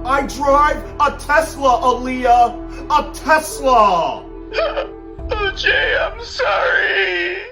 I drive a Tesla, Aaliyah. A Tesla. Uche, I'm sorry.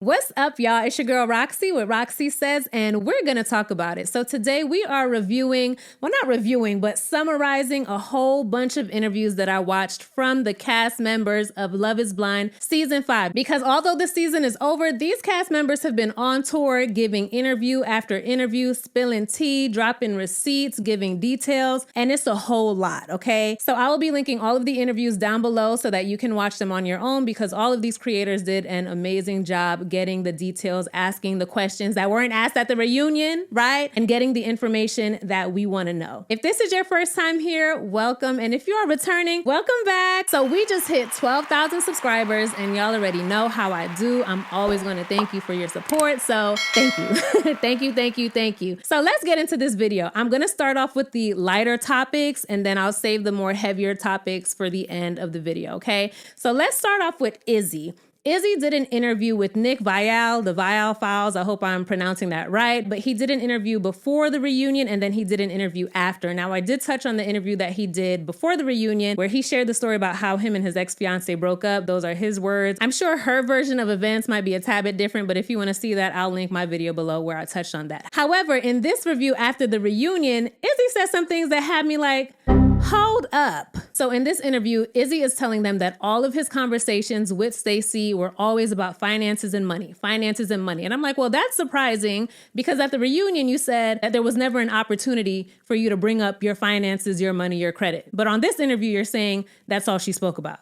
What's up, y'all? It's your girl Roxy with Roxy Says, and we're gonna talk about it. So today we are reviewing, well, not reviewing, but summarizing a whole bunch of interviews that I watched from the cast members of Love is Blind Season 5. Because although the season is over, these cast members have been on tour giving interview after interview, spilling tea, dropping receipts, giving details, and it's a whole lot, okay? So I will be linking all of the interviews down below so that you can watch them on your own, because all of these creators did an amazing job getting the details, asking the questions that weren't asked at the reunion, right? And getting the information that we want to know. If this is your first time here, welcome. And if you are returning, welcome back. So we just hit 12,000 subscribers, and y'all already know how I do. I'm always going to thank you for your support. So thank you. thank you. So let's get into this video. I'm going to start off with the lighter topics, and then I'll save the more heavier topics for the end of the video, okay? So let's start off with Izzy. Izzy did an interview with Nick Viall, the Viall Files. I hope I'm pronouncing that right. But he did an interview before the reunion, and then he did an interview after. Now, I did touch on the interview that he did before the reunion, where he shared the story about how him and his ex-fiance broke up. Those are his words. I'm sure her version of events might be a tad bit different, but if you want to see that, I'll link my video below where I touched on that. However, in this review after the reunion, Izzy said some things that had me like, hold up. So in this interview, Izzy is telling them that all of his conversations with Stacey were always about finances and money. And I'm like, well, that's surprising, because at the reunion, you said that there was never an opportunity for you to bring up your finances, your money, your credit. But on this interview, you're saying that's all she spoke about.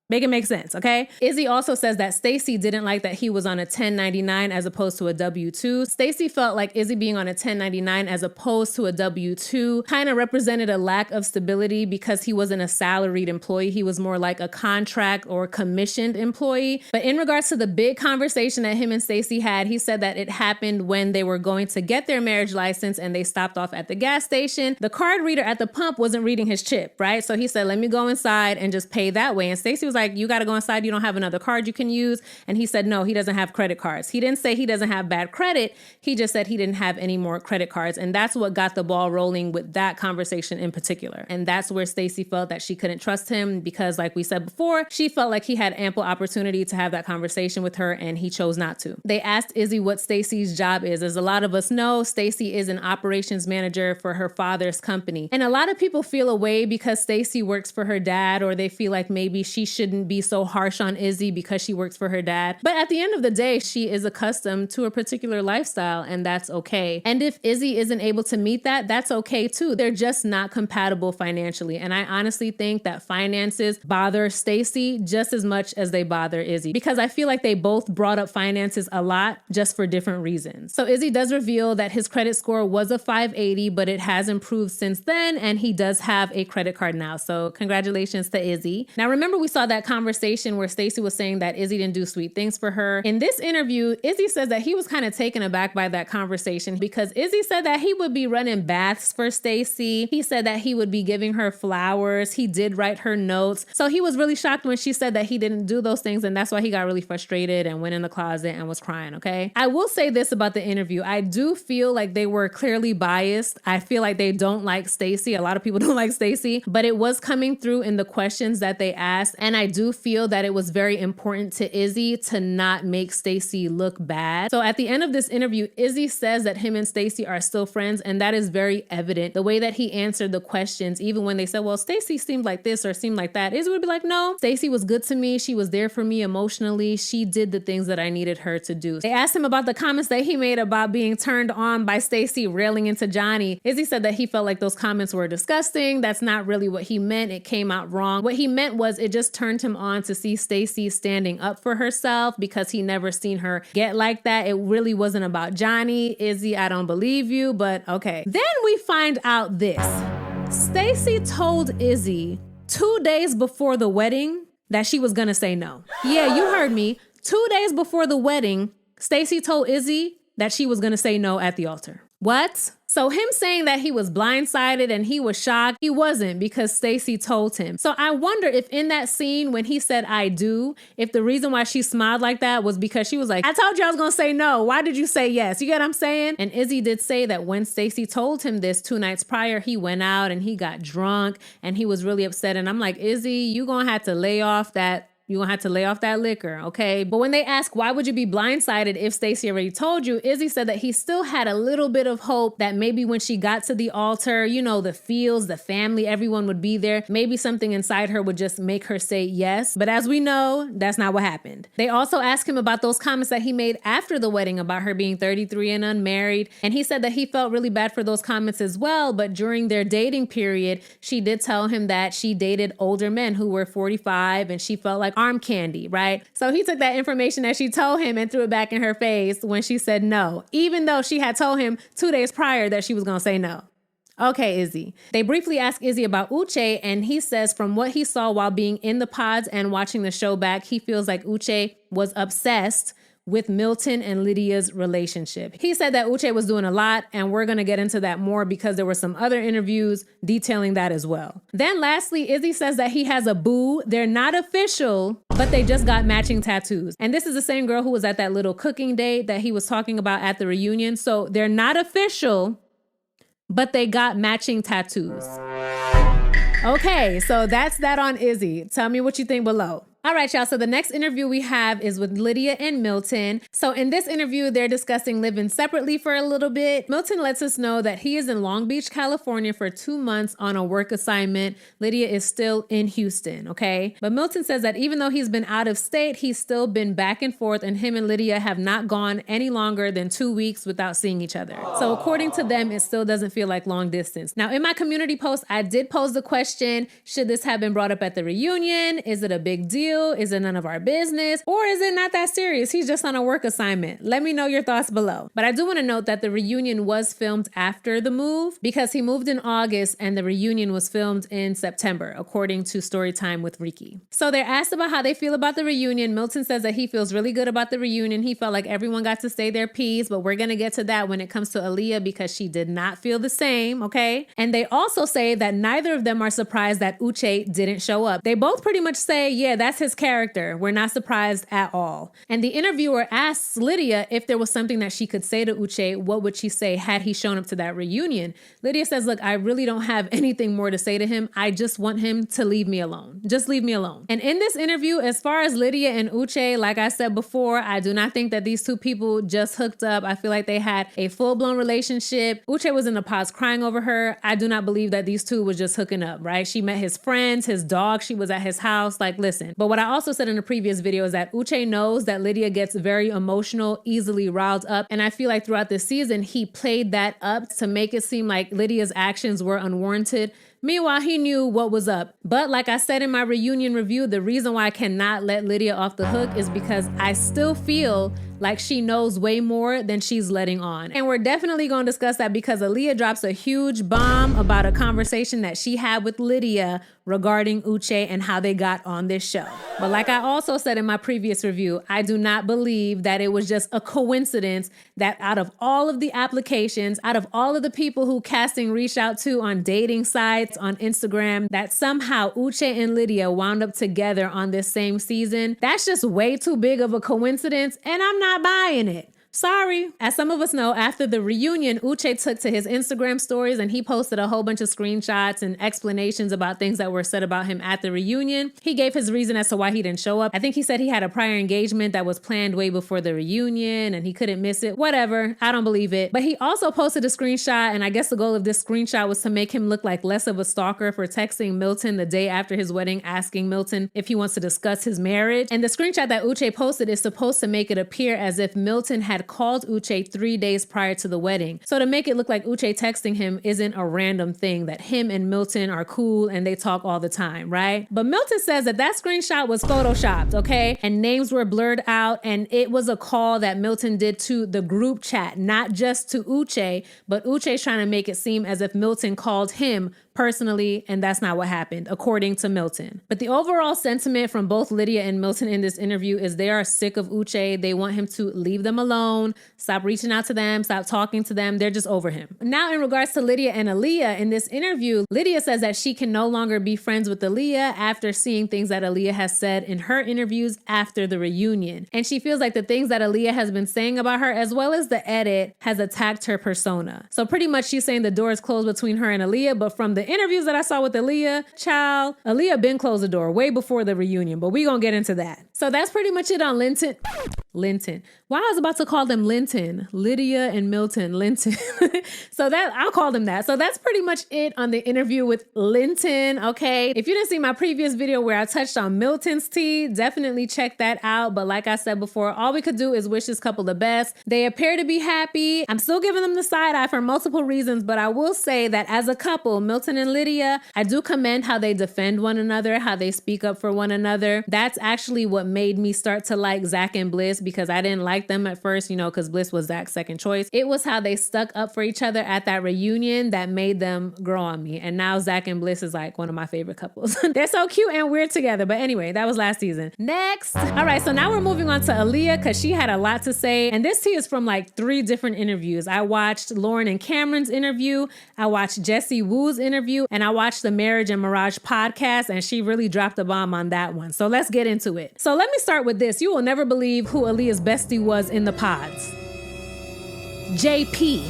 Make it make sense, okay? Izzy also says that Stacey didn't like that he was on a 1099 as opposed to a W-2. Stacey felt like Izzy being on a 1099 as opposed to a W-2 kind of represented a lack of stability, because he wasn't a salaried employee. He was more like a contract or commissioned employee. But in regards to the big conversation that him and Stacey had, he said that it happened when they were going to get their marriage license and they stopped off at the gas station. The card reader at the pump wasn't reading his chip, right? So he said, let me go inside and just pay that way. And Stacey was like, you got to go inside. You don't have another card you can use. And he said, no, he doesn't have credit cards. He didn't say he doesn't have bad credit. He just said he didn't have any more credit cards. And that's what got the ball rolling with that conversation in particular. And that's where Stacey felt that she couldn't trust him, because like we said before, she felt like he had ample opportunity to have that conversation with her, and he chose not to. They asked Izzy what Stacey's job is. As a lot of us know, Stacey is an operations manager for her father's company. And a lot of people feel away because Stacey works for her dad, or they feel like maybe she shouldn't be so harsh on Izzy because she works for her dad. But at the end of the day, she is accustomed to a particular lifestyle, and that's okay. And if Izzy isn't able to meet that, that's okay too. They're just not compatible financially. And I honestly think that finances bother Stacey just as much as they bother Izzy, because I feel like they both brought up finances a lot, just for different reasons. So Izzy does reveal that his credit score was a 580, but it has improved since then, and he does have a credit card now. So congratulations to Izzy. Now remember, we saw that conversation where Stacey was saying that Izzy didn't do sweet things for her. In this interview, Izzy says that he was kind of taken aback by that conversation, because Izzy said that he would be running baths for Stacey. He said that he would be giving her flowers. He did write her notes. So he was really shocked when she said that he didn't do those things, and that's why he got really frustrated and went in the closet and was crying, okay? I will say this about the interview. I do feel like they were clearly biased. I feel like they don't like Stacey. A lot of people don't like Stacey, but it was coming through in the questions that they asked, and I do feel that it was very important to Izzy to not make Stacey look bad. So at the end of this interview, Izzy says that him and Stacey are still friends, and that is very evident. The way that he answered the questions, even when they said, well, Stacey seemed like this or seemed like that, Izzy would be like, no, Stacey was good to me. She was there for me emotionally. She did the things that I needed her to do. They asked him about the comments that he made about being turned on by Stacey railing into Johnny. Izzy said that he felt like those comments were disgusting. That's not really what he meant. It came out wrong. What he meant was it just turned him on to see Stacey standing up for herself, because he never seen her get like that. It really wasn't about Johnny. Izzy, I don't believe you, but okay. Then we find out this. Stacey told Izzy 2 days before the wedding that she was gonna say no. Yeah, you heard me. 2 days before the wedding, Stacey told Izzy that she was gonna say no at the altar. What? So him saying that he was blindsided and he was shocked, he wasn't, because Stacey told him. So I wonder if in that scene when he said I do, if the reason why she smiled like that was because she was like, I told you I was gonna say no. Why did you say yes? You get what I'm saying? And Izzy did say that when Stacey told him this 2 nights prior, he went out and he got drunk and he was really upset. And I'm like, Izzy, you gonna have to lay off that. You're gonna have to lay off that liquor, okay? But when they ask, why would you be blindsided if Stacey already told you, Izzy said that he still had a little bit of hope that maybe when she got to the altar, you know, the fields, the family, everyone would be there. Maybe something inside her would just make her say yes. But as we know, that's not what happened. They also asked him about those comments that he made after the wedding about her being 33 and unmarried. And he said that he felt really bad for those comments as well. But during their dating period, she did tell him that she dated older men who were 45 and she felt like arm candy, right? So he took that information that she told him and threw it back in her face when she said no, even though she had told him 2 days prior that she was gonna say no. Okay, Izzy. They briefly asked Izzy about Uche, and he says from what he saw while being in the pods and watching the show back, he feels like Uche was obsessed with Milton and Lydia's relationship. He said that Uche was doing a lot, and we're gonna get into that more because there were some other interviews detailing that as well. Then lastly, Izzy says that he has a boo. They're not official, but they just got matching tattoos. And this is the same girl who was at that little cooking date that he was talking about at the reunion. So they're not official, but they got matching tattoos. Okay, so that's that on Izzy. Tell me what you think below. All right, y'all. So the next interview we have is with Lydia and Milton. So in this interview, they're discussing living separately for a little bit. Milton lets us know that he is in Long Beach, California for 2 months on a work assignment. Lydia is still in Houston, okay? But Milton says that even though he's been out of state, he's still been back and forth, and him and Lydia have not gone any longer than 2 weeks without seeing each other. So according to them, it still doesn't feel like long distance. Now, in my community post, I did pose the question, should this have been brought up at the reunion? Is it a big deal? Is it none of our business? Or is it not that serious? He's just on a work assignment. Let me know your thoughts below. But I do want to note that the reunion was filmed after the move because he moved in August and the reunion was filmed in September, according to Storytime with Ricky. So they're asked about how they feel about the reunion. Milton says that he feels really good about the reunion. He felt like everyone got to say their piece, but we're going to get to that when it comes to Aaliyah because she did not feel the same, okay? And they also say that neither of them are surprised that Uche didn't show up. They both pretty much say, yeah, that's his character. We're not surprised at all. And the interviewer asks Lydia if there was something that she could say to Uche, what would she say had he shown up to that reunion? Lydia says, look, I really don't have anything more to say to him. I just want him to leave me alone. Just leave me alone. And in this interview, as far as Lydia and Uche, like I said before, I do not think that these two people just hooked up. I feel like they had a full-blown relationship. Uche was in the pods crying over her. I do not believe that these two was just hooking up, right? She met his friends, his dog. She was at his house. Like, listen. But what I also said in a previous video is that Uche knows that Lydia gets very emotional, easily riled up. And I feel like throughout this season, he played that up to make it seem like Lydia's actions were unwarranted. Meanwhile, he knew what was up. But like I said in my reunion review, the reason why I cannot let Lydia off the hook is because I still feel like she knows way more than she's letting on. And we're definitely going to discuss that because Aaliyah drops a huge bomb about a conversation that she had with Lydia regarding Uche and how they got on this show. But like I also said in my previous review, I do not believe that it was just a coincidence that out of all of the applications, out of all of the people who casting reached out to on dating sites, on Instagram, that somehow Uche and Lydia wound up together on this same season. That's just way too big of a coincidence, and I'm not buying it. Sorry. As some of us know, after the reunion, Uche took to his Instagram stories and he posted a whole bunch of screenshots and explanations about things that were said about him at the reunion. He gave his reason as to why he didn't show up. I think he said he had a prior engagement that was planned way before the reunion and he couldn't miss it. Whatever. I don't believe it. But he also posted a screenshot, and I guess the goal of this screenshot was to make him look like less of a stalker for texting Milton the day after his wedding, asking Milton if he wants to discuss his marriage. And the screenshot that Uche posted is supposed to make it appear as if Milton had called Uche 3 days prior to the wedding. So to make it look like Uche texting him isn't a random thing, that him and Milton are cool and they talk all the time, right? But Milton says that that screenshot was photoshopped, okay? And names were blurred out, and it was a call that Milton did to the group chat, not just to Uche, but Uche's trying to make it seem as if Milton called him personally, and that's not what happened, according to Milton. But the overall sentiment from both Lydia and Milton in this interview is they are sick of Uche. They want him to leave them alone, stop reaching out to them, stop talking to them. They're just over him. Now, in regards to Lydia and Aaliyah, in this interview, Lydia says that she can no longer be friends with Aaliyah after seeing things that Aaliyah has said in her interviews after the reunion. And she feels like the things that Aaliyah has been saying about her, as well as the edit, has attacked her persona. So pretty much she's saying the door is closed between her and Aaliyah, but from the interviews that I saw with Aaliyah, child, Aaliyah been closed the door way before the reunion, but we gonna get into that. So that's pretty much it on Linton. Why I was about to call them Linton, Lydia and Milton, Linton. So that I'll call them that. So that's pretty much it on the interview with Linton. Okay. If you didn't see my previous video where I touched on Milton's tea, definitely check that out. But like I said before, all we could do is wish this couple the best. They appear to be happy. I'm still giving them the side eye for multiple reasons, but I will say that as a couple, Milton and Lydia, I do commend how they defend one another, how they speak up for one another. That's actually what made me start to like Zach and Bliss, because I didn't like them at first, because Bliss was Zach's second choice. It was how they stuck up for each other at that reunion that made them grow on me. And now Zach and Bliss is like one of my favorite couples. They're so cute and weird together. But anyway, that was last season. Next. All right, so now we're moving on to Aaliyah, because she had a lot to say. And this tea is from like 3 different interviews. I watched Lauren and Cameron's interview. I watched Jessie Woo's interview. And I watched the Marriage and Mirage podcast. And she really dropped a bomb on that one. So let's get into it. So let me start with this. You will never believe who Aaliyah's bestie was in the pods. JP.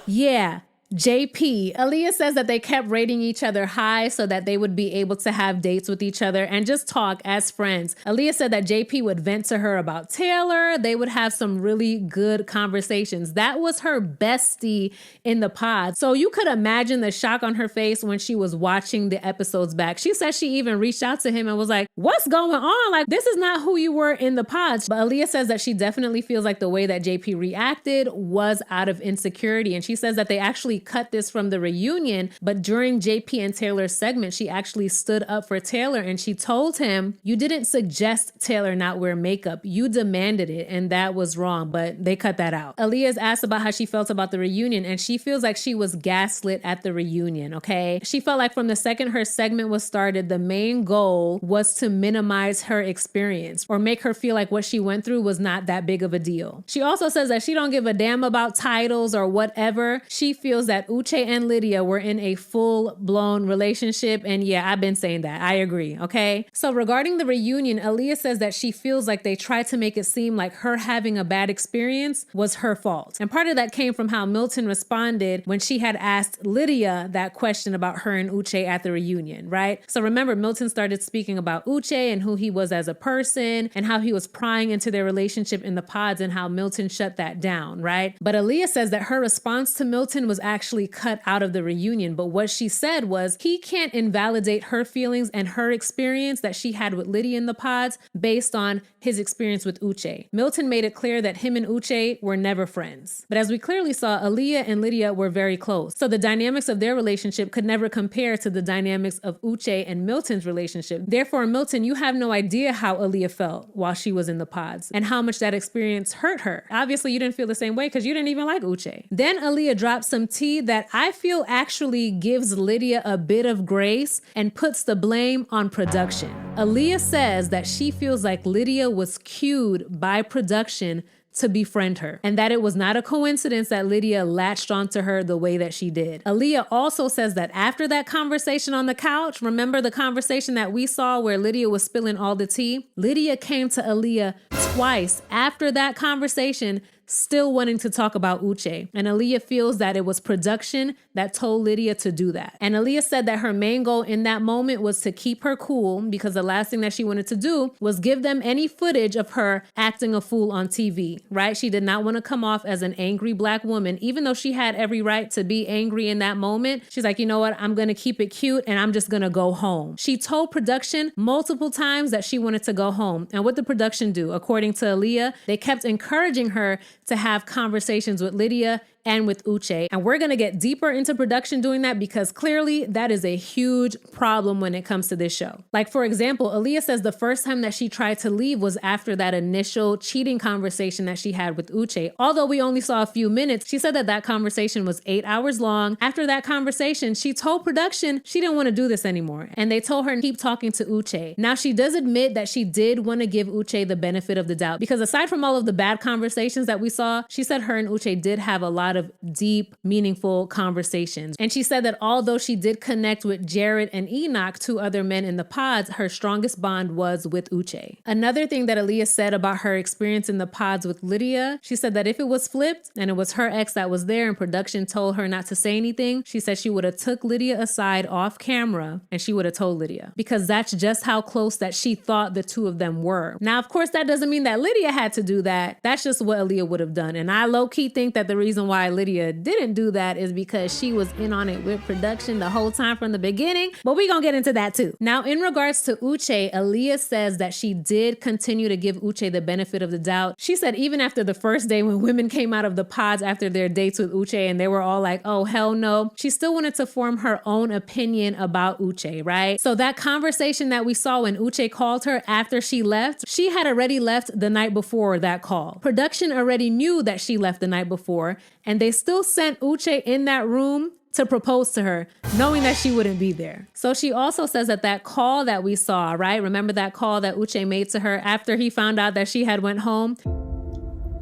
Yeah. JP. Aaliyah says that they kept rating each other high so that they would be able to have dates with each other and just talk as friends. Aaliyah said that JP would vent to her about Taylor. They would have some really good conversations. That was her bestie in the pod. So you could imagine the shock on her face when she was watching the episodes back. She said she even reached out to him and was like, what's going on? Like, this is not who you were in the pods. But Aaliyah says that she definitely feels like the way that JP reacted was out of insecurity. And she says that they actually cut this from the reunion, but during JP and Taylor's segment, she actually stood up for Taylor and she told him, you didn't suggest Taylor not wear makeup. You demanded it, and that was wrong, but they cut that out. Aaliyah's asked about how she felt about the reunion, and she feels like she was gaslit at the reunion, okay? She felt like from the second her segment was started, the main goal was to minimize her experience or make her feel like what she went through was not that big of a deal. She also says that she don't give a damn about titles or whatever. She feels that Uche and Lydia were in a full-blown relationship. And yeah, I've been saying that. I agree, okay? So regarding the reunion, Aaliyah says that she feels like they tried to make it seem like her having a bad experience was her fault. And part of that came from how Milton responded when she had asked Lydia that question about her and Uche at the reunion, right? So remember, Milton started speaking about Uche and who he was as a person and how he was prying into their relationship in the pods and how Milton shut that down, right? But Aaliyah says that her response to Milton was actually cut out of the reunion. But what she said was he can't invalidate her feelings and her experience that she had with Lydia in the pods based on his experience with Uche. Milton made it clear that him and Uche were never friends. But as we clearly saw, Aaliyah and Lydia were very close. So the dynamics of their relationship could never compare to the dynamics of Uche and Milton's relationship. Therefore, Milton, you have no idea how Aaliyah felt while she was in the pods and how much that experience hurt her. Obviously, you didn't feel the same way because you didn't even like Uche. Then Aaliyah dropped some tea that I feel actually gives Lydia a bit of grace and puts the blame on production. Aaliyah says that she feels like Lydia was cued by production to befriend her, and that it was not a coincidence that Lydia latched onto her the way that she did. Aaliyah also says that after that conversation on the couch, remember the conversation that we saw where Lydia was spilling all the tea? Lydia came to Aaliyah twice after that conversation, still wanting to talk about Uche. And Aaliyah feels that it was production that told Lydia to do that. And Aaliyah said that her main goal in that moment was to keep her cool because the last thing that she wanted to do was give them any footage of her acting a fool on TV, right? She did not want to come off as an angry Black woman, even though she had every right to be angry in that moment. She's like, you know what? I'm going to keep it cute and I'm just going to go home. She told production multiple times that she wanted to go home. And what did production do? According to Aaliyah, they kept encouraging her to have conversations with Lydia and with Uche. And we're going to get deeper into production doing that because clearly that is a huge problem when it comes to this show. Like, for example, Aaliyah says the first time that she tried to leave was after that initial cheating conversation that she had with Uche. Although we only saw a few minutes, she said that that conversation was 8 hours long. After that conversation, she told production she didn't want to do this anymore. And they told her to keep talking to Uche. Now, she does admit that she did want to give Uche the benefit of the doubt because aside from all of the bad conversations that we saw, she said her and Uche did have a lot of deep, meaningful conversations. And she said that although she did connect with Jared and Enoch, two other men in the pods, her strongest bond was with Uche. Another thing that Aaliyah said about her experience in the pods with Lydia, she said that if it was flipped and it was her ex that was there and production told her not to say anything, she said she would have took Lydia aside off camera and she would have told Lydia because that's just how close that she thought the two of them were. Now, of course, that doesn't mean that Lydia had to do that. That's just what Aaliyah would have done. And I low-key think that the reason why Lydia didn't do that is because she was in on it with production the whole time from the beginning, but we're gonna get into that too. Now, in regards to Uche, Aaliyah says that she did continue to give Uche the benefit of the doubt. She said even after the first day when women came out of the pods after their dates with Uche and they were all like, oh, hell no, she still wanted to form her own opinion about Uche, right? So that conversation that we saw when Uche called her after she left, she had already left the night before that call. Production already knew that she left the night before, and they still sent Uche in that room to propose to her, knowing that she wouldn't be there. So she also says that that call that we saw, right? Remember that call that Uche made to her after he found out that she had went home?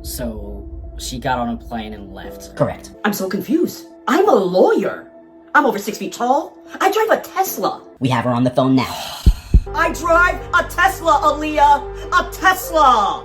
So she got on a plane and left. Correct. I'm so confused. I'm a lawyer. I'm over 6 feet tall. I drive a Tesla. We have her on the phone now. I drive a Tesla, Aaliyah! A Tesla!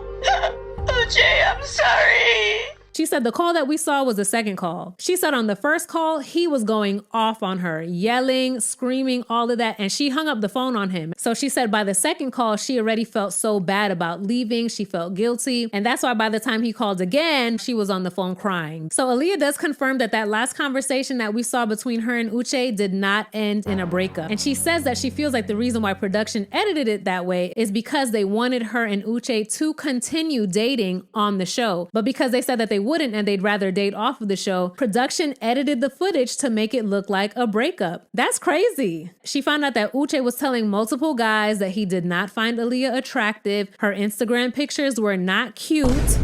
Uche, I'm sorry. She said the call that we saw was the second call. She said on the first call, he was going off on her, yelling, screaming, all of that, and she hung up the phone on him. So she said by the second call, she already felt so bad about leaving. She felt guilty. And that's why by the time he called again, she was on the phone crying. So Aaliyah does confirm that that last conversation that we saw between her and Uche did not end in a breakup. And she says that she feels like the reason why production edited it that way is because they wanted her and Uche to continue dating on the show. But because they said that they wouldn't and they'd rather date off of the show, production edited the footage to make it look like a breakup. That's crazy. She found out that Uche was telling multiple guys that he did not find Aaliyah attractive. Her Instagram pictures were not cute.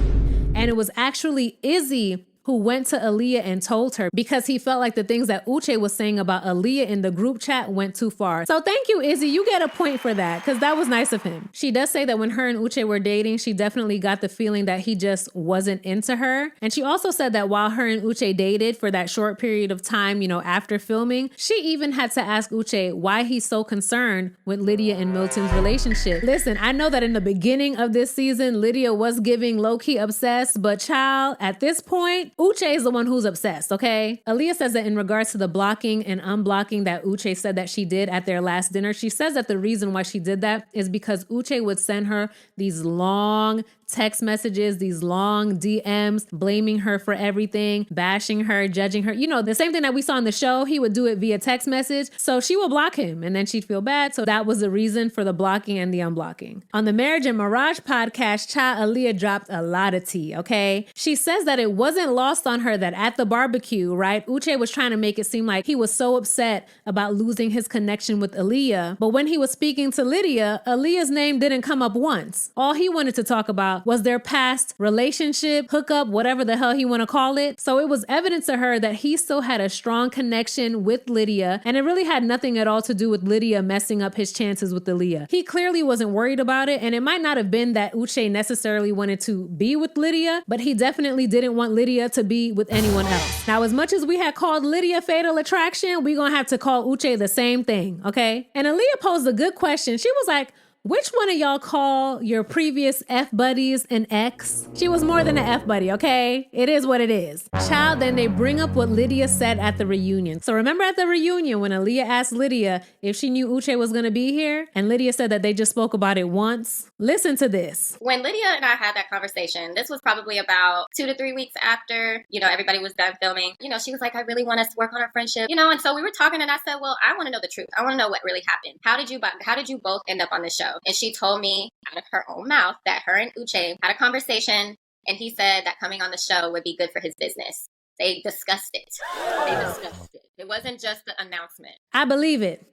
And it was actually Izzy who went to Aaliyah and told her because he felt like the things that Uche was saying about Aaliyah in the group chat went too far. So thank you, Izzy. You get a point for that because that was nice of him. She does say that when her and Uche were dating, she definitely got the feeling that he just wasn't into her. And she also said that while her and Uche dated for that short period of time, after filming, she even had to ask Uche why he's so concerned with Lydia and Milton's relationship. Listen, I know that in the beginning of this season, Lydia was giving low-key obsessed, but child, at this point, Uche is the one who's obsessed, okay? Aaliyah says that in regards to the blocking and unblocking that Uche said that she did at their last dinner, she says that the reason why she did that is because Uche would send her these long text messages, these long DMs, blaming her for everything, bashing her, judging her. The same thing that we saw in the show, he would do it via text message. So she would block him and then she'd feel bad. So that was the reason for the blocking and the unblocking. On the Marriage and Mirage podcast, Aaliyah dropped a lot of tea, okay? She says that it wasn't lost on her that at the barbecue, right, Uche was trying to make it seem like he was so upset about losing his connection with Aaliyah. But when he was speaking to Lydia, Aaliyah's name didn't come up once. All he wanted to talk about was their past relationship, hookup, whatever the hell he want to call it. So it was evident to her that he still had a strong connection with Lydia, and it really had nothing at all to do with Lydia messing up his chances with Aaliyah. He clearly wasn't worried about it, and it might not have been that Uche necessarily wanted to be with Lydia, but he definitely didn't want Lydia to be with anyone else. Now, as much as we had called Lydia Fatal Attraction, we're gonna have to call Uche the same thing, okay? And Aaliyah posed a good question. She was like, which one of y'all call your previous F buddies an ex? She was more than an F buddy, okay? It is what it is. Child, then they bring up what Lydia said at the reunion. So remember at the reunion when Aaliyah asked Lydia if she knew Uche was gonna be here? And Lydia said that they just spoke about it once. Listen to this. When Lydia and I had that conversation, this was probably about 2 to 3 weeks after, everybody was done filming. She was like, I really want us to work on our friendship, and so we were talking and I said, well, I want to know the truth. I want to know what really happened. How did you both end up on the show? And she told me out of her own mouth that her and Uche had a conversation and he said that coming on the show would be good for his business. They discussed it. They discussed it. It wasn't just the announcement. I believe it.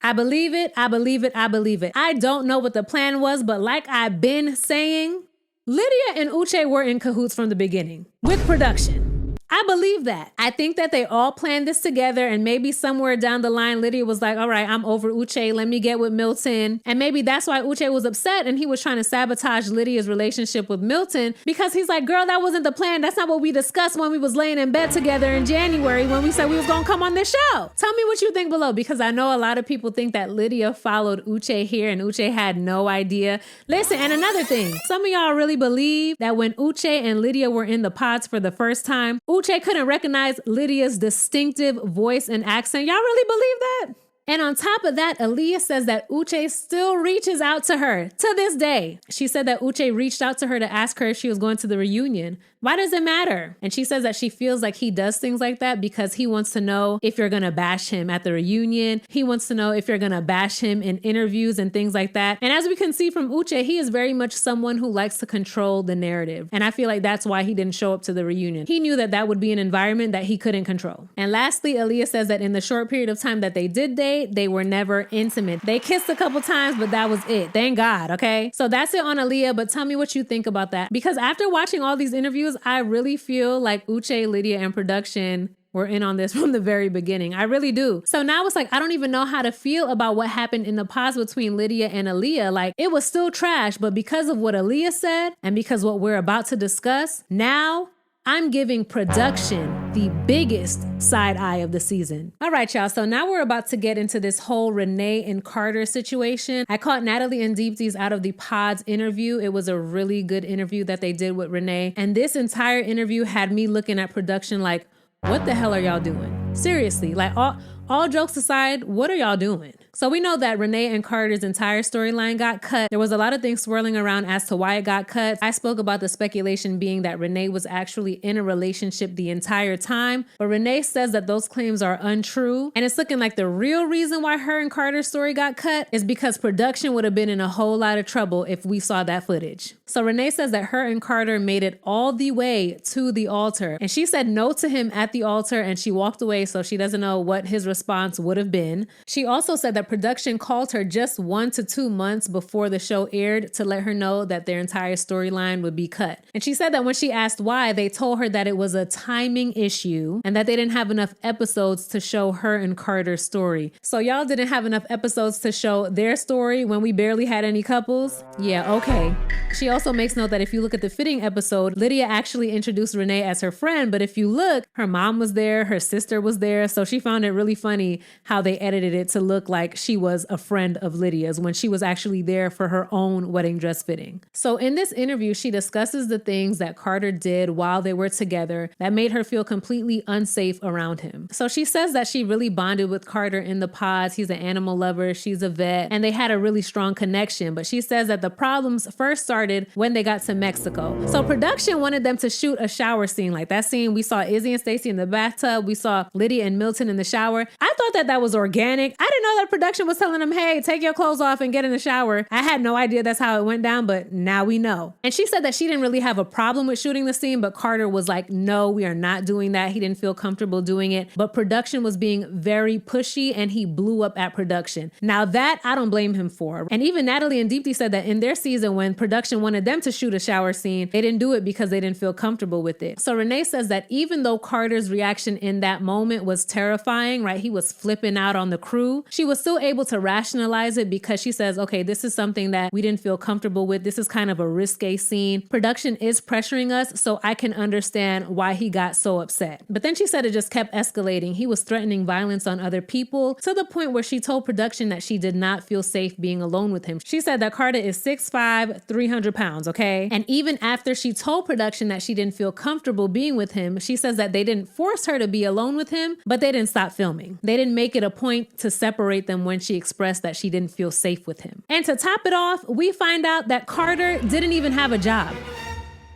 I believe it. I believe it. I believe it. I don't know what the plan was, but like I've been saying, Lydia and Uche were in cahoots from the beginning with production. I believe that. I think that they all planned this together, and maybe somewhere down the line, Lydia was like, all right, I'm over Uche. Let me get with Milton. And maybe that's why Uche was upset and he was trying to sabotage Lydia's relationship with Milton, because he's like, girl, that wasn't the plan. That's not what we discussed when we was laying in bed together in January when we said we was going to come on this show. Tell me what you think below, because I know a lot of people think that Lydia followed Uche here and Uche had no idea. Listen, and another thing, some of y'all really believe that when Uche and Lydia were in the pods for the first time, Uche couldn't recognize Lydia's distinctive voice and accent. Y'all really believe that? And on top of that, Aaliyah says that Uche still reaches out to her to this day. She said that Uche reached out to her to ask her if she was going to the reunion. Why does it matter? And she says that she feels like he does things like that because he wants to know if you're going to bash him at the reunion. He wants to know if you're going to bash him in interviews and things like that. And as we can see from Uche, he is very much someone who likes to control the narrative. And I feel like that's why he didn't show up to the reunion. He knew that that would be an environment that he couldn't control. And lastly, Aaliyah says that in the short period of time that they did date, they were never intimate. They kissed a couple times, but that was it. Thank God, okay? So that's it on Aaliyah, but tell me what you think about that. Because after watching all these interviews, I really feel like Uche, Lydia, and production were in on this from the very beginning. I really do. So now it's like, I don't even know how to feel about what happened in the pause between Lydia and Aaliyah. Like, it was still trash, but because of what Aaliyah said and because what we're about to discuss, now I'm giving production the biggest side eye of the season. All right, y'all. So now we're about to get into this whole Renee and Carter situation. I caught Natalie and Deepti's out of the Pods interview. It was a really good interview that they did with Renee. And this entire interview had me looking at production like, what the hell are y'all doing? Seriously, like all jokes aside, what are y'all doing? So we know that Renee and Carter's entire storyline got cut. There was a lot of things swirling around as to why it got cut. I spoke about the speculation being that Renee was actually in a relationship the entire time, but Renee says that those claims are untrue. And it's looking like the real reason why her and Carter's story got cut is because production would have been in a whole lot of trouble if we saw that footage. So Renee says that her and Carter made it all the way to the altar, and she said no to him at the altar and she walked away, so she doesn't know what his response would have been. She also said that production called her just 1 to 2 months before the show aired to let her know that their entire storyline would be cut. And she said that when she asked why, they told her that it was a timing issue and that they didn't have enough episodes to show her and Carter's story. So y'all didn't have enough episodes to show their story when we barely had any couples? Yeah, okay. She also makes note that if you look at the fitting episode, Lydia actually introduced Renee as her friend, but if you look, her mom was there, her sister was there, so she found it really funny how they edited it to look like she was a friend of Lydia's when she was actually there for her own wedding dress fitting. So in this interview, she discusses the things that Carter did while they were together that made her feel completely unsafe around him. So she says that she really bonded with Carter in the pods. He's an animal lover, she's a vet, and they had a really strong connection. But she says that the problems first started when they got to Mexico. So production wanted them to shoot a shower scene, like that scene we saw Izzy and Stacey in the bathtub, we saw Lydia and Milton in the shower. I thought that was organic. I didn't know that production was telling them, hey, take your clothes off and get in the shower. I had no idea that's how it went down, but now we know. And she said that she didn't really have a problem with shooting the scene, but Carter was like, no, we are not doing that. He didn't feel comfortable doing it, but production was being very pushy and he blew up at production. Now that I don't blame him for. And even Natalie and Deepti said that in their season when production wanted them to shoot a shower scene, they didn't do it because they didn't feel comfortable with it. So Renee says that even though Carter's reaction in that moment was terrifying, right? He was flipping out on the crew. She was still able to rationalize it because she says, okay, this is something that we didn't feel comfortable with. This is kind of a risque scene. Production is pressuring us, so I can understand why he got so upset. But then she said it just kept escalating. He was threatening violence on other people to the point where she told production that she did not feel safe being alone with him. She said that Carter is 6'5", 300 pounds, okay? And even after she told production that she didn't feel comfortable being with him, she says that they didn't force her to be alone with him, but they didn't stop filming. They didn't make it a point to separate them when she expressed that she didn't feel safe with him. And to top it off, we find out that Carter didn't even have a job.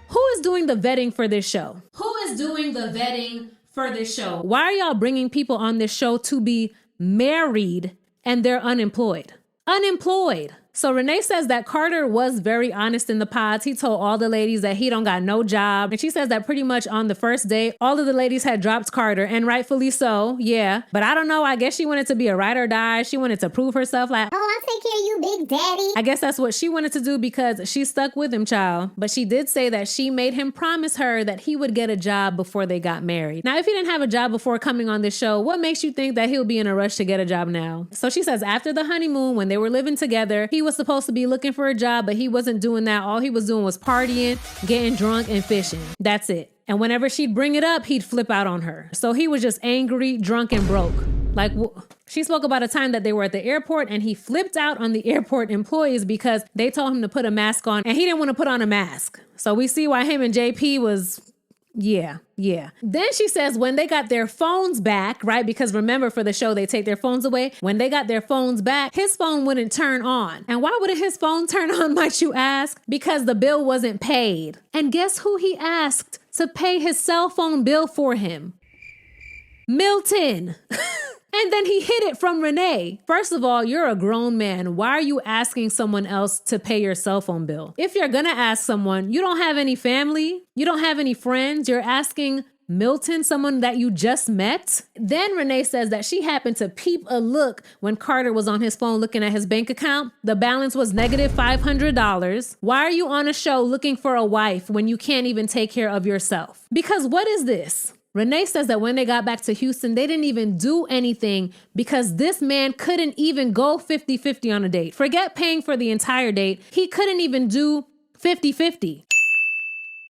Who is doing the vetting for this show? Who is doing the vetting for this show? Why are y'all bringing people on this show to be married and they're unemployed? Unemployed. So Renee says that Carter was very honest in the pods. He told all the ladies that he don't got no job. And she says that pretty much on the first date, all of the ladies had dropped Carter, and rightfully so, yeah. But I don't know, I guess she wanted to be a ride or die. She wanted to prove herself like, oh, I'll take care of you, Big Daddy. I guess that's what she wanted to do because she stuck with him, child. But she did say that she made him promise her that he would get a job before they got married. Now, if he didn't have a job before coming on this show, what makes you think that he'll be in a rush to get a job now? So she says after the honeymoon, when they were living together, he was supposed to be looking for a job, but he wasn't doing that. All he was doing was partying, getting drunk, and fishing. That's it. And whenever she'd bring it up, he'd flip out on her. So he was just angry, drunk, and broke. Like, she spoke about a time that they were at the airport and he flipped out on the airport employees because they told him to put a mask on and he didn't want to put on a mask. So we see why him and JP was... Yeah. Then she says when they got their phones back, right? Because remember, for the show, they take their phones away. When they got their phones back, his phone wouldn't turn on. And why wouldn't his phone turn on, might you ask? Because the bill wasn't paid. And guess who he asked to pay his cell phone bill for him? Milton. And then he hid it from Renee. First of all, you're a grown man. Why are you asking someone else to pay your cell phone bill? If you're gonna ask someone, you don't have any family, you don't have any friends, you're asking Milton, someone that you just met. Then Renee says that she happened to peep a look when Carter was on his phone looking at his bank account. The balance was negative $500. Why are you on a show looking for a wife when you can't even take care of yourself? Because what is this? Renee says that when they got back to Houston, they didn't even do anything because this man couldn't even go 50-50 on a date. Forget paying for the entire date. He couldn't even do 50-50.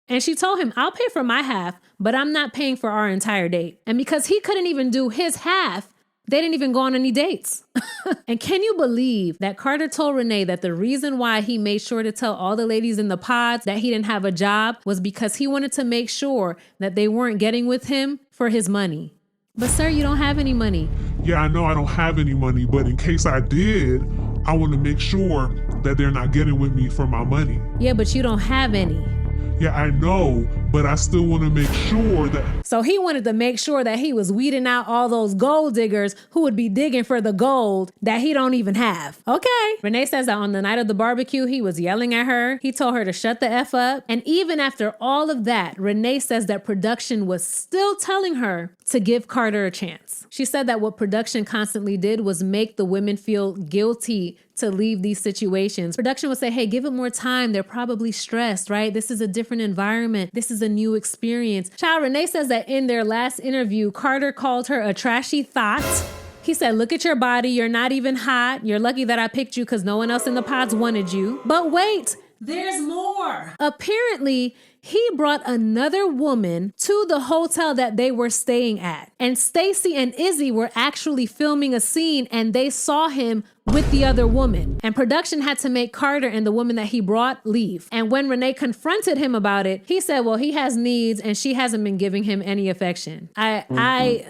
And she told him, I'll pay for my half, but I'm not paying for our entire date. And because he couldn't even do his half, they didn't even go on any dates. And can you believe that Carter told Renee that the reason why he made sure to tell all the ladies in the pods that he didn't have a job was because he wanted to make sure that they weren't getting with him for his money. But sir, you don't have any money. Yeah, I know I don't have any money, but in case I did, I want to make sure that they're not getting with me for my money. Yeah, but you don't have any. Yeah, I know, but I still want to make sure that... So he wanted to make sure that he was weeding out all those gold diggers who would be digging for the gold that he don't even have. Okay. Renee says that on the night of the barbecue, he was yelling at her. He told her to shut the F up. And even after all of that, Renee says that production was still telling her to give Carter a chance. She said that what production constantly did was make the women feel guilty to leave these situations. Production would say, hey, give it more time. They're probably stressed, right? This is a different environment. This is a new experience. Child, Renee says that in their last interview, Carter called her a trashy thought. He said, look at your body. You're not even hot. You're lucky that I picked you because no one else in the pods wanted you. But wait, there's more. Apparently, he brought another woman to the hotel that they were staying at. And Stacy and Izzy were actually filming a scene and they saw him with the other woman. And production had to make Carter and the woman that he brought leave. And when Renee confronted him about it, he said, well, he has needs and she hasn't been giving him any affection. Renee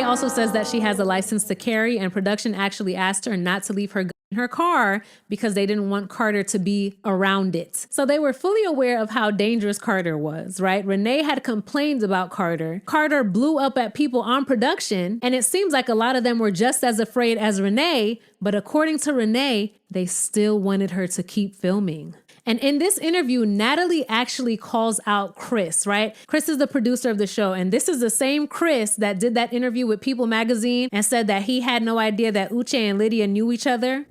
also says that she has a license to carry and production actually asked her not to leave her gun in her car because they didn't want Carter to be around it. So they were fully aware of how dangerous Carter was, right? Renee had complained about Carter. Carter blew up at people on production, and it seems like a lot of them were just as afraid as Renee, but according to Renee, they still wanted her to keep filming. And in this interview, Natalie actually calls out Chris, right? Chris is the producer of the show. And this is the same Chris that did that interview with People magazine and said that he had no idea that Uche and Lydia knew each other.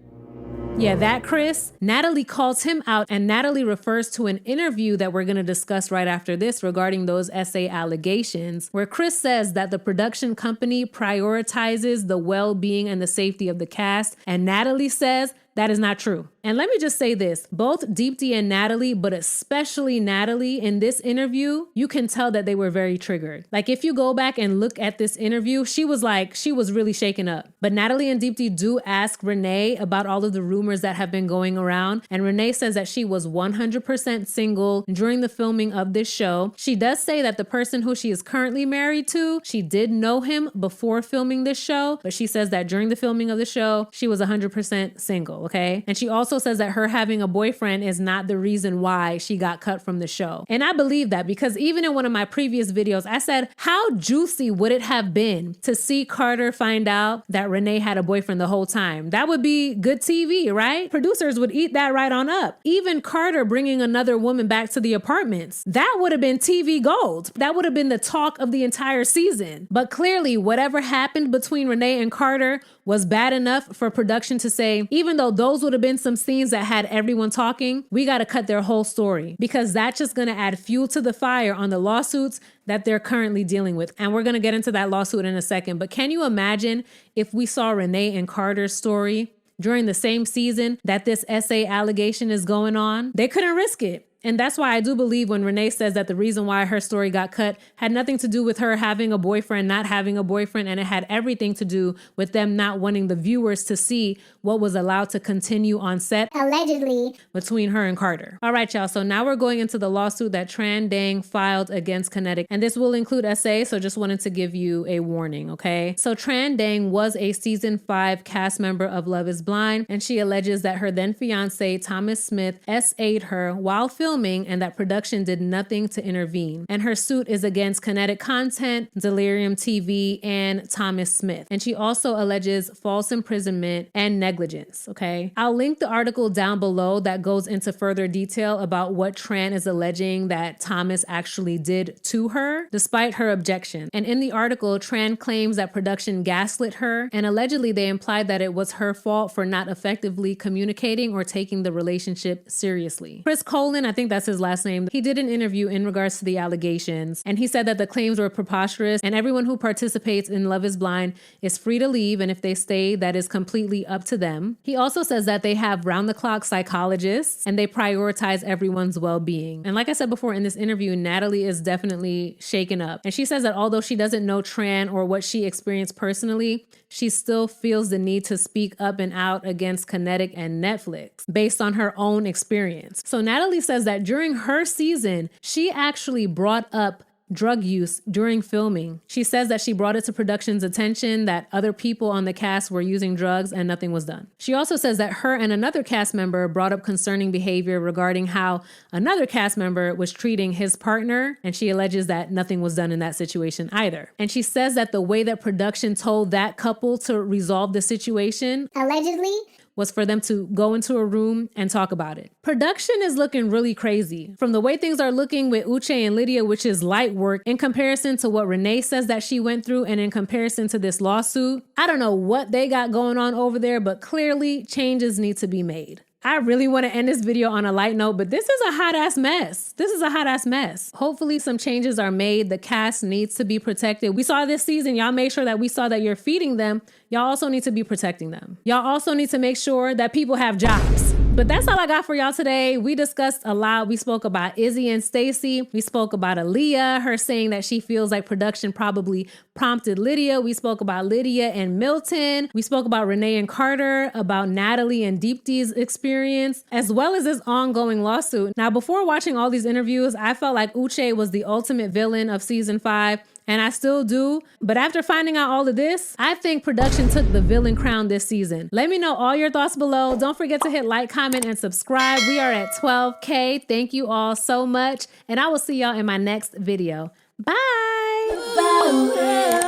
Yeah, that Chris. Natalie calls him out, and Natalie refers to an interview that we're going to discuss right after this regarding those SA allegations, where Chris says that the production company prioritizes the well-being and the safety of the cast, and Natalie says that is not true. And let me just say this, both Deepti and Natalie, but especially Natalie in this interview, you can tell that they were very triggered. Like if you go back and look at this interview, she was really shaken up. But Natalie and Deepti do ask Renee about all of the rumors that have been going around. And Renee says that she was 100% single during the filming of this show. She does say that the person who she is currently married to, she did know him before filming this show, but she says that during the filming of the show, she was 100% single. okay? And she also says that her having a boyfriend is not the reason why she got cut from the show. And I believe that because even in one of my previous videos, I said, how juicy would it have been to see Carter find out that Renee had a boyfriend the whole time? That would be good TV, right? Producers would eat that right on up. Even Carter bringing another woman back to the apartments, that would have been TV gold. That would have been the talk of the entire season. But clearly, whatever happened between Renee and Carter was bad enough for production to say, even though those would have been some scenes that had everyone talking, we got to cut their whole story, because that's just going to add fuel to the fire on the lawsuits that they're currently dealing with. And we're going to get into that lawsuit in a second. But can you imagine if we saw Renee and Carter's story during the same season that this SA allegation is going on? They couldn't risk it. And that's why I do believe when Renee says that the reason why her story got cut had nothing to do with her having a boyfriend, not having a boyfriend, and it had everything to do with them not wanting the viewers to see what was allowed to continue on set. Allegedly. Between her and Carter. All right, y'all. So now we're going into the lawsuit that Tran Dang filed against Kinetic. And this will include SA, so just wanted to give you a warning, okay? So Tran Dang was a season 5 cast member of Love is Blind, and she alleges that her then fiance, Thomas Smith, SA'd her while filming, and that production did nothing to intervene. And her suit is against Kinetic Content, Delirium TV, and Thomas Smith. And she also alleges false imprisonment and negligence, okay? I'll link the article down below that goes into further detail about what Tran is alleging that Thomas actually did to her, despite her objection. And in the article, Tran claims that production gaslit her, and allegedly they implied that it was her fault for not effectively communicating or taking the relationship seriously. Chris Colin, I think that's his last name, he did an interview in regards to the allegations, and he said that the claims were preposterous, and everyone who participates in Love is Blind is free to leave, and if they stay, that is completely up to them. He also says that they have round-the-clock psychologists, and they prioritize everyone's well-being. And like I said before in this interview, Natalie is definitely shaken up, and she says that although she doesn't know Tran or what she experienced personally, she still feels the need to speak up and out against Kinetic and Netflix based on her own experience. So Natalie says that during her season, she actually brought up drug use during filming. She says that she brought it to production's attention that other people on the cast were using drugs and nothing was done. She also says that her and another cast member brought up concerning behavior regarding how another cast member was treating his partner, and she alleges that nothing was done in that situation either. And she says that the way that production told that couple to resolve the situation, allegedly, was for them to go into a room and talk about it. Production is looking really crazy. From the way things are looking with Uche and Lydia, which is light work, in comparison to what Renee says that she went through, and in comparison to this lawsuit, I don't know what they got going on over there, but clearly changes need to be made. I really want to end this video on a light note, but this is a hot ass mess. This is a hot ass mess. Hopefully some changes are made. The cast needs to be protected. We saw this season, y'all make sure that we saw that you're feeding them. Y'all also need to be protecting them. Y'all also need to make sure that people have jobs. But that's all I got for y'all today. We discussed a lot. We spoke about Izzy and Stacey. We spoke about Aaliyah, her saying that she feels like production probably prompted Lydia. We spoke about Lydia and Milton. We spoke about Renee and Carter, about Natalie and Deepti's experience, as well as this ongoing lawsuit. Now, before watching all these interviews, I felt like Uche was the ultimate villain of season 5. And I still do. But after finding out all of this, I think production took the villain crown this season. Let me know all your thoughts below. Don't forget to hit like, comment, and subscribe. We are at 12K. Thank you all so much. And I will see y'all in my next video. Bye.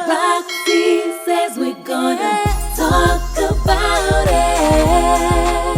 Roxy says we're gonna talk about it.